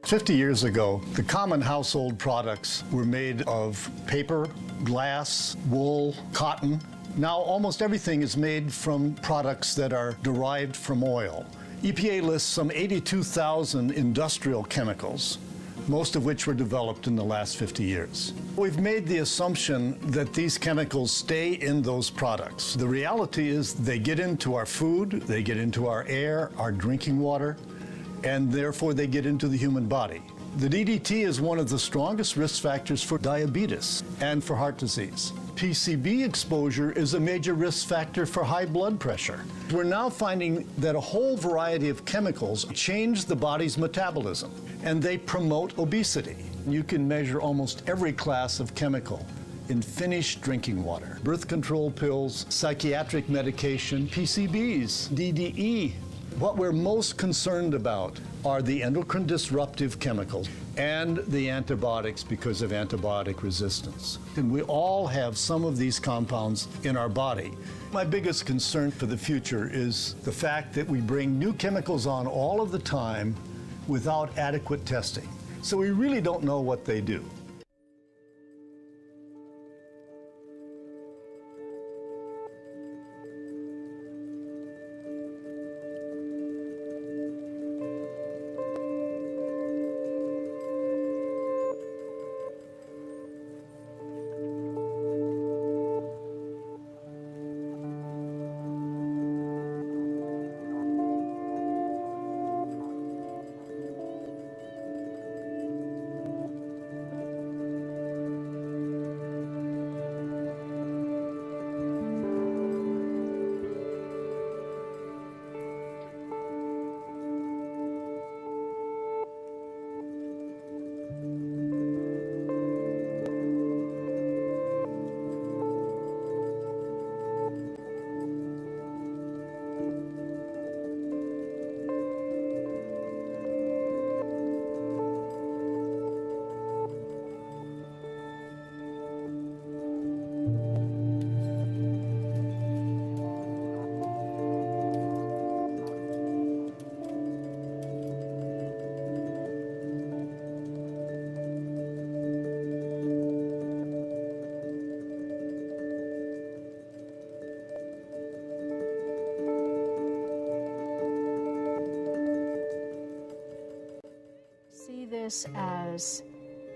50 years ago, the common household products were made of paper, glass, wool, cotton. Now almost everything is made from products that are derived from oil. EPA lists some 82,000 industrial chemicals, most of which were developed in the last 50 years. We've made the assumption that these chemicals stay in those products. The reality is they get into our food, they get into our air, our drinking water, and therefore they get into the human body. The DDT is one of the strongest risk factors for diabetes and for heart disease. PCB exposure is a major risk factor for high blood pressure. We're now finding that a whole variety of chemicals change the body's metabolism, and they promote obesity. You can measure almost every class of chemical in finished drinking water. Birth control pills, psychiatric medication, PCBs, DDE. What we're most concerned about are the endocrine disruptive chemicals and the antibiotics because of antibiotic resistance. And we all have some of these compounds in our body. My biggest concern for the future is the fact that we bring new chemicals on all of the time without adequate testing. So we really don't know what they do. This as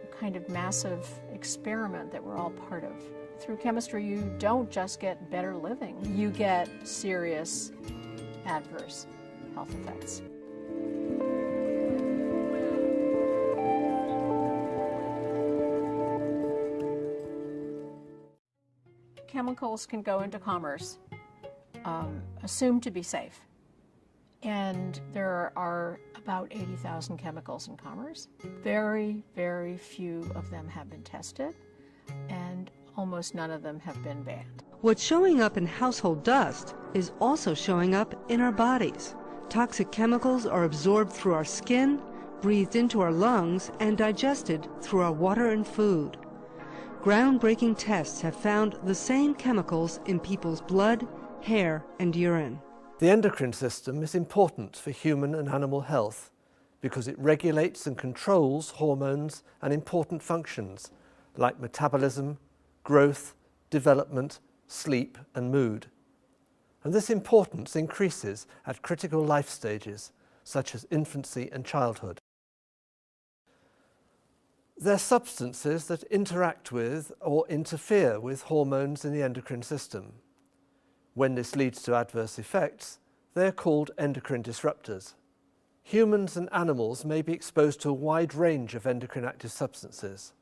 a kind of massive experiment that we're all part of. Through chemistry, you don't just get better living, you get serious adverse health effects. Chemicals can go into commerce, assumed to be safe. And there are about 80,000 chemicals in commerce. Very, very few of them have been tested, and almost none of them have been banned. What's showing up in household dust is also showing up in our bodies. Toxic chemicals are absorbed through our skin, breathed into our lungs, and digested through our water and food. Groundbreaking tests have found the same chemicals in people's blood, hair, and urine. The endocrine system is important for human and animal health because it regulates and controls hormones and important functions like metabolism, growth, development, sleep and mood. And this importance increases at critical life stages such as infancy and childhood. They're substances that interact with or interfere with hormones in the endocrine system. When this leads to adverse effects, they are called endocrine disruptors. Humans and animals may be exposed to a wide range of endocrine active substances.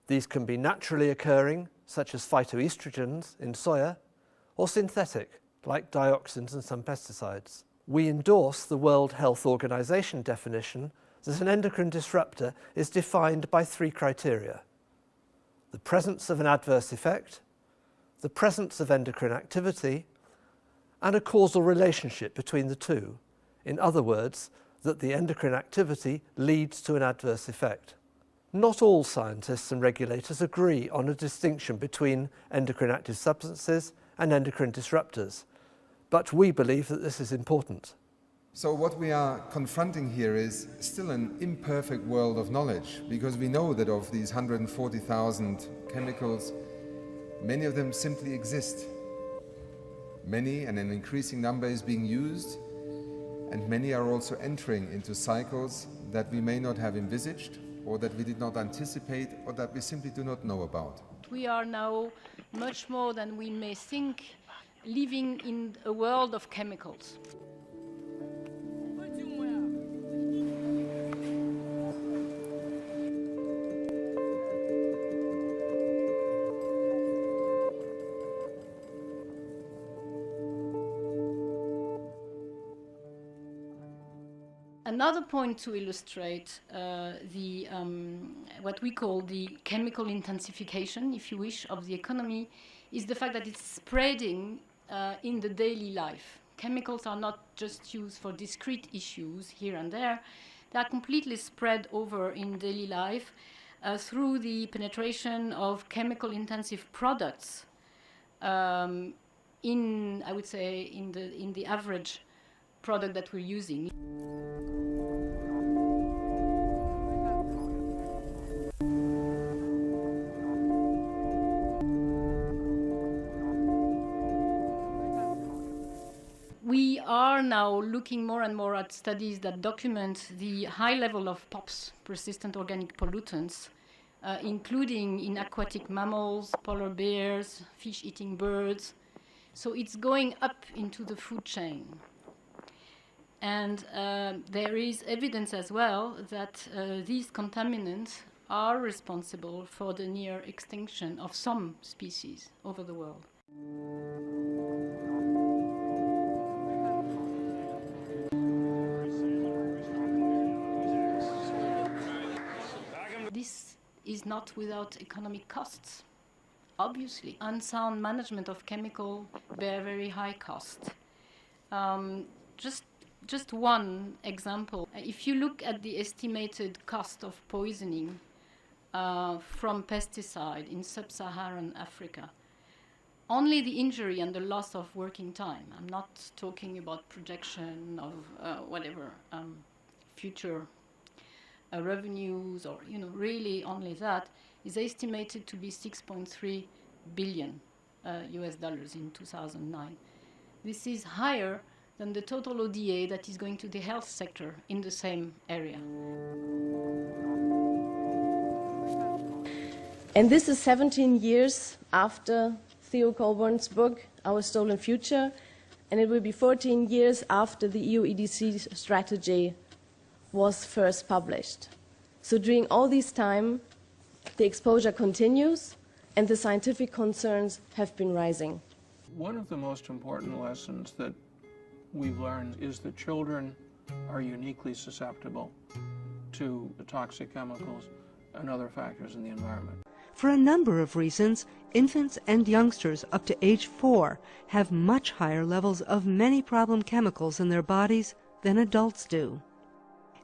These can be naturally occurring, such as phytoestrogens in soya, or synthetic, like dioxins and some pesticides. We endorse the World Health Organization definition that an endocrine disruptor is defined by 3 criteria: the presence of an adverse effect, the presence of endocrine activity, and a causal relationship between the two. In other words, that the endocrine activity leads to an adverse effect. Not all scientists and regulators agree on a distinction between endocrine active substances and endocrine disruptors, but we believe that this is important. So what we are confronting here is still an imperfect world of knowledge, because we know that of these 140,000 chemicals, many of them simply exist. Many, and an increasing number, is being used, and many are also entering into cycles that we may not have envisaged, or that we did not anticipate, or that we simply do not know about. We are now much more than we may think living in a world of chemicals. Another point to illustrate what we call the chemical intensification, if you wish, of the economy is the fact that it's spreading in the daily life. Chemicals are not just used for discrete issues here and there. They are completely spread over in daily life through the penetration of chemical intensive products in, I would say, in the average product that we're using. We are now looking more and more at studies that document the high level of POPs, persistent organic pollutants, including in aquatic mammals, polar bears, fish-eating birds. So it's going up into the food chain. And there is evidence as well that these contaminants are responsible for the near extinction of some species over the world. This is not without economic costs. Obviously, unsound management of chemical bear very high costs. Just one example. If you look at the estimated cost of poisoning from pesticide in sub-Saharan Africa, only the injury and the loss of working time, I'm not talking about projection of future revenues or, really only that, is estimated to be 6.3 billion US dollars in 2009. This is higher than the total ODA that is going to the health sector in the same area. And this is 17 years after Theo Colburn's book, Our Stolen Future, and it will be 14 years after the EU EDC strategy was first published. So during all this time, the exposure continues and the scientific concerns have been rising. One of the most important lessons that we've learned is that children are uniquely susceptible to the toxic chemicals and other factors in the environment. For a number of reasons, infants and youngsters up to age 4 have much higher levels of many problem chemicals in their bodies than adults do.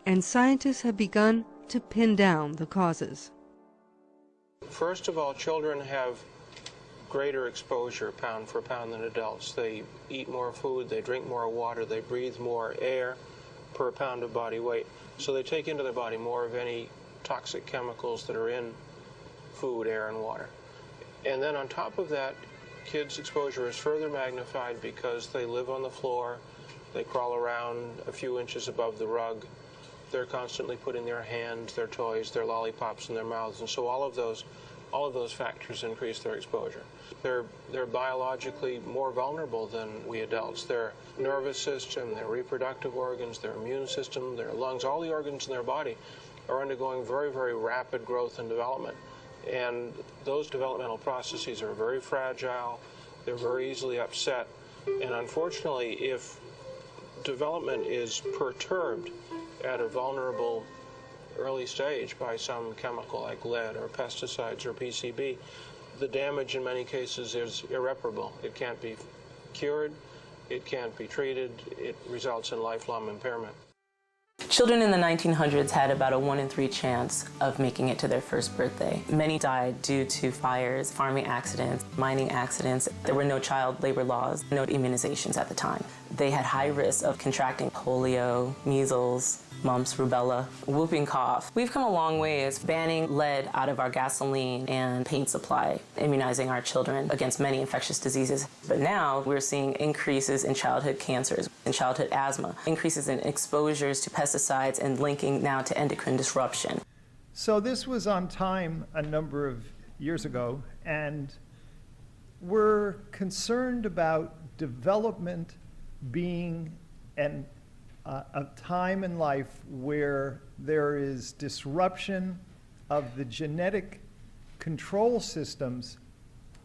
And scientists have begun to pin down the causes. First of all, children have greater exposure pound for pound than adults. They eat more food, they drink more water, they breathe more air per pound of body weight. So they take into their body more of any toxic chemicals that are in food, air, and water. And then on top of that, kids' exposure is further magnified because they live on the floor, they crawl around a few inches above the rug, they're constantly putting their hands, their toys, their lollipops in their mouths, and so all of those factors increase their exposure. They're biologically more vulnerable than we adults. Their nervous system, their reproductive organs, their immune system, their lungs, all the organs in their body are undergoing very, very rapid growth and development. And those developmental processes are very fragile, they're very easily upset, and unfortunately, if development is perturbed at a vulnerable early stage by some chemical like lead or pesticides or PCB, the damage in many cases is irreparable. It can't be cured, it can't be treated, it results in lifelong impairment. Children in the 1900s had about a 1 in 3 chance of making it to their first birthday. Many died due to fires, farming accidents, mining accidents. There were no child labor laws, no immunizations at the time. They had high risk of contracting polio, measles, mumps, rubella, whooping cough. We've come a long way as banning lead out of our gasoline and paint supply, immunizing our children against many infectious diseases. But now we're seeing increases in childhood cancers and childhood asthma, increases in exposures to pesticides and linking now to endocrine disruption. So this was on time a number of years ago, and we're concerned about development being a time in life where there is disruption of the genetic control systems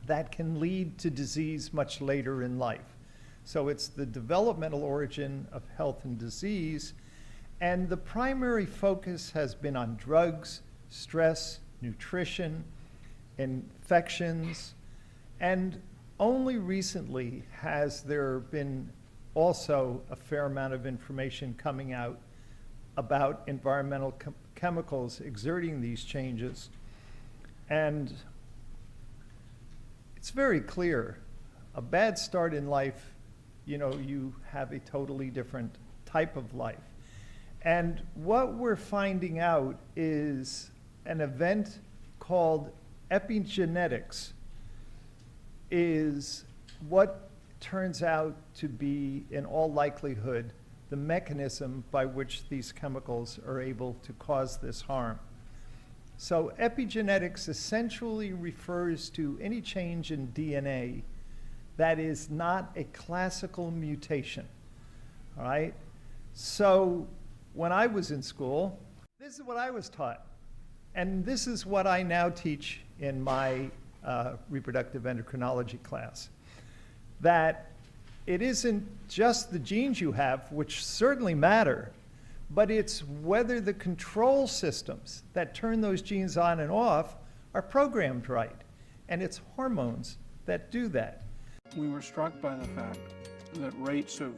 that can lead to disease much later in life. So it's the developmental origin of health and disease, and the primary focus has been on drugs, stress, nutrition, infections, and only recently has there been also a fair amount of information coming out about environmental chemicals exerting these changes. And it's very clear, a bad start in life, you have a totally different type of life. And what we're finding out is an event called epigenetics is what turns out to be, in all likelihood, the mechanism by which these chemicals are able to cause this harm. So epigenetics essentially refers to any change in DNA that is not a classical mutation, all right? So when I was in school, this is what I was taught. And this is what I now teach in my reproductive endocrinology class. That it isn't just the genes you have, which certainly matter, but it's whether the control systems that turn those genes on and off are programmed right. And it's hormones that do that. We were struck by the fact that rates of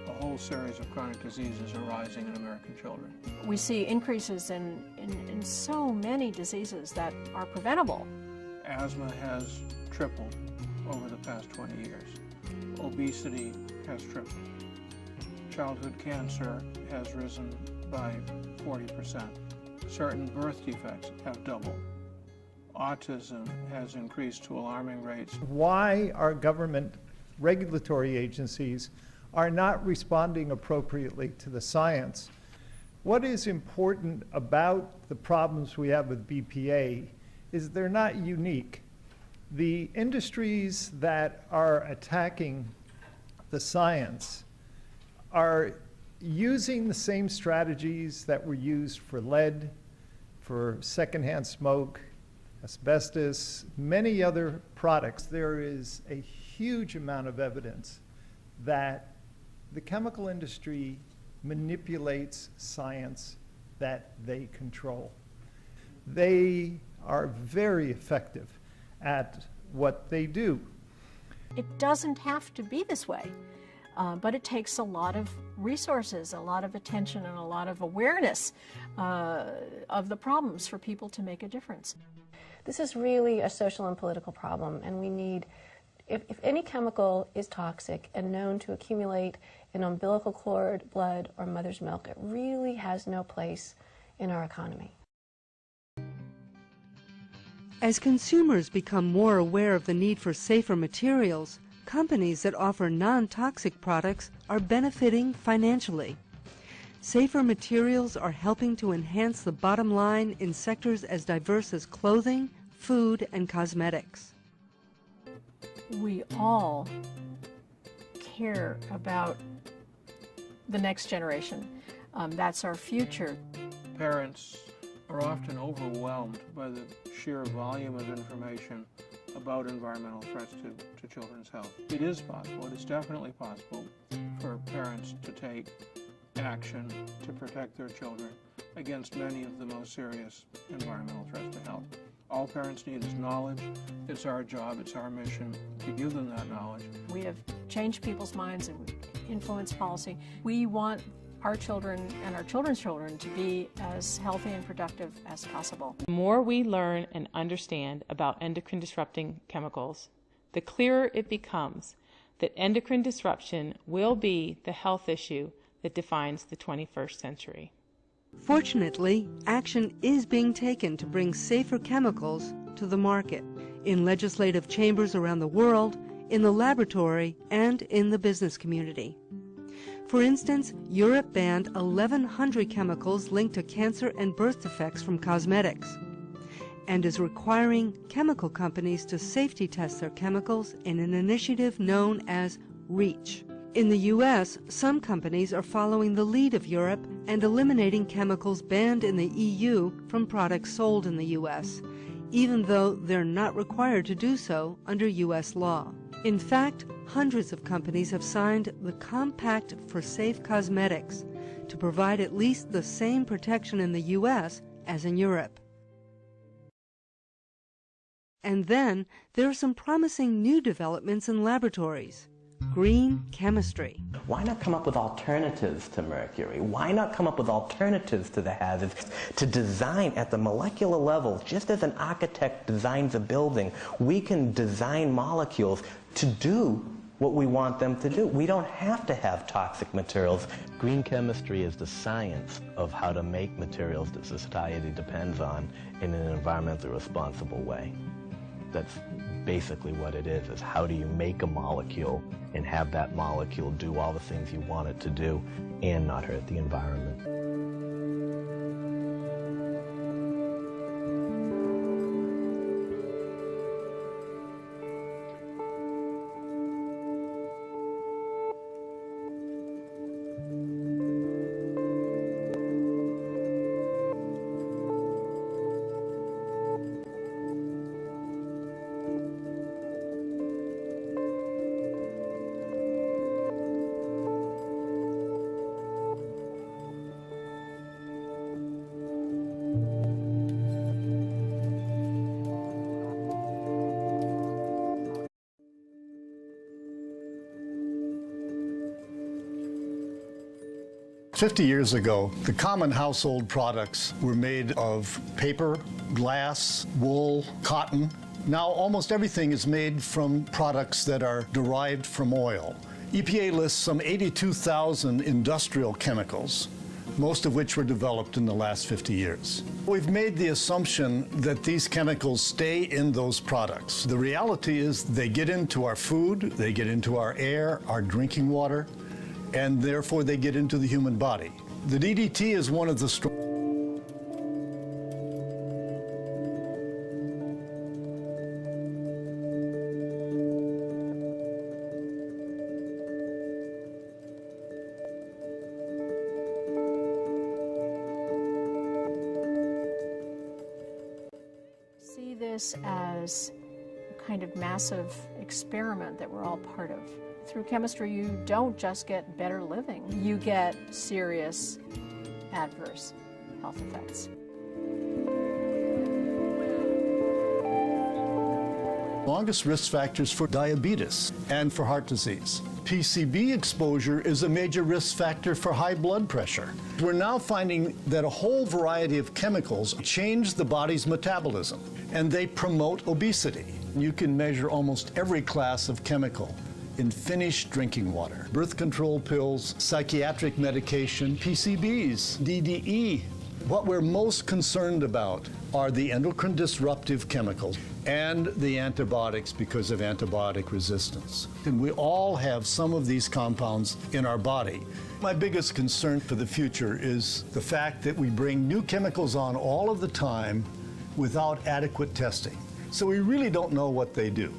a whole series of chronic diseases are rising in American children. We see increases in so many diseases that are preventable. Asthma has tripled over the past 20 years. Obesity has tripled. Childhood cancer has risen by 40%. Certain birth defects have doubled. Autism has increased to alarming rates. Why our government regulatory agencies are not responding appropriately to the science. What is important about the problems we have with BPA is they're not unique. The industries that are attacking the science are using the same strategies that were used for lead, for secondhand smoke, asbestos, many other products. There is a huge amount of evidence that the chemical industry manipulates science that they control. They are very effective at what they do. It doesn't have to be this way, but it takes a lot of resources, a lot of attention, and a lot of awareness of the problems for people to make a difference. This is really a social and political problem, and we need, if any chemical is toxic and known to accumulate in umbilical cord, blood, or mother's milk, it really has no place in our economy. As consumers become more aware of the need for safer materials, companies that offer non-toxic products are benefiting financially. Safer materials are helping to enhance the bottom line in sectors as diverse as clothing, food, and cosmetics. We all care about the next generation. That's our future. Parents are often overwhelmed by the sheer volume of information about environmental threats to children's health. It is possible, it is definitely possible for parents to take action to protect their children against many of the most serious environmental threats to health. All parents need is knowledge. It's our job, it's our mission to give them that knowledge. We have changed people's minds and influenced policy. We want our children and our children's children to be as healthy and productive as possible. The more we learn and understand about endocrine disrupting chemicals, the clearer it becomes that endocrine disruption will be the health issue that defines the 21st century. Fortunately, action is being taken to bring safer chemicals to the market in legislative chambers around the world, in the laboratory, and in the business community. For instance, Europe banned 1,100 chemicals linked to cancer and birth defects from cosmetics, and is requiring chemical companies to safety test their chemicals in an initiative known as REACH. In the U.S., some companies are following the lead of Europe and eliminating chemicals banned in the EU from products sold in the U.S., even though they're not required to do so under U.S. law. In fact, hundreds of companies have signed the Compact for Safe Cosmetics to provide at least the same protection in the U.S. as in Europe. And then there are some promising new developments in laboratories. Green chemistry. Why not come up with alternatives to mercury? Why not come up with alternatives to the hazards? To design at the molecular level, just as an architect designs a building, we can design molecules to do what we want them to do. We don't have to have toxic materials. Green chemistry is the science of how to make materials that society depends on in an environmentally responsible way. That's basically what it is how do you make a molecule and have that molecule do all the things you want it to do and not hurt the environment. "50 years ago, the common household products were made of paper, glass, wool, cotton. Now almost everything is made from products that are derived from oil. EPA lists some 82,000 industrial chemicals, most of which were developed in the last 50 years. We've made the assumption that these chemicals stay in those products. The reality is they get into our food, they get into our air, our drinking water, and therefore they get into the human body. The DDT is one of the See this as a kind of massive experiment that we're all part of. Through chemistry, you don't just get better living, you get serious adverse health effects. longest risk factors for diabetes and for heart disease. PCB exposure is a major risk factor for high blood pressure. We're now finding that a whole variety of chemicals change the body's metabolism, and they promote obesity. You can measure almost every class of chemical in finished drinking water, birth control pills, psychiatric medication, PCBs, DDE. What we're most concerned about are the endocrine disruptive chemicals and the antibiotics because of antibiotic resistance. And we all have some of these compounds in our body. My biggest concern for the future is the fact that we bring new chemicals on all of the time without adequate testing. So we really don't know what they do.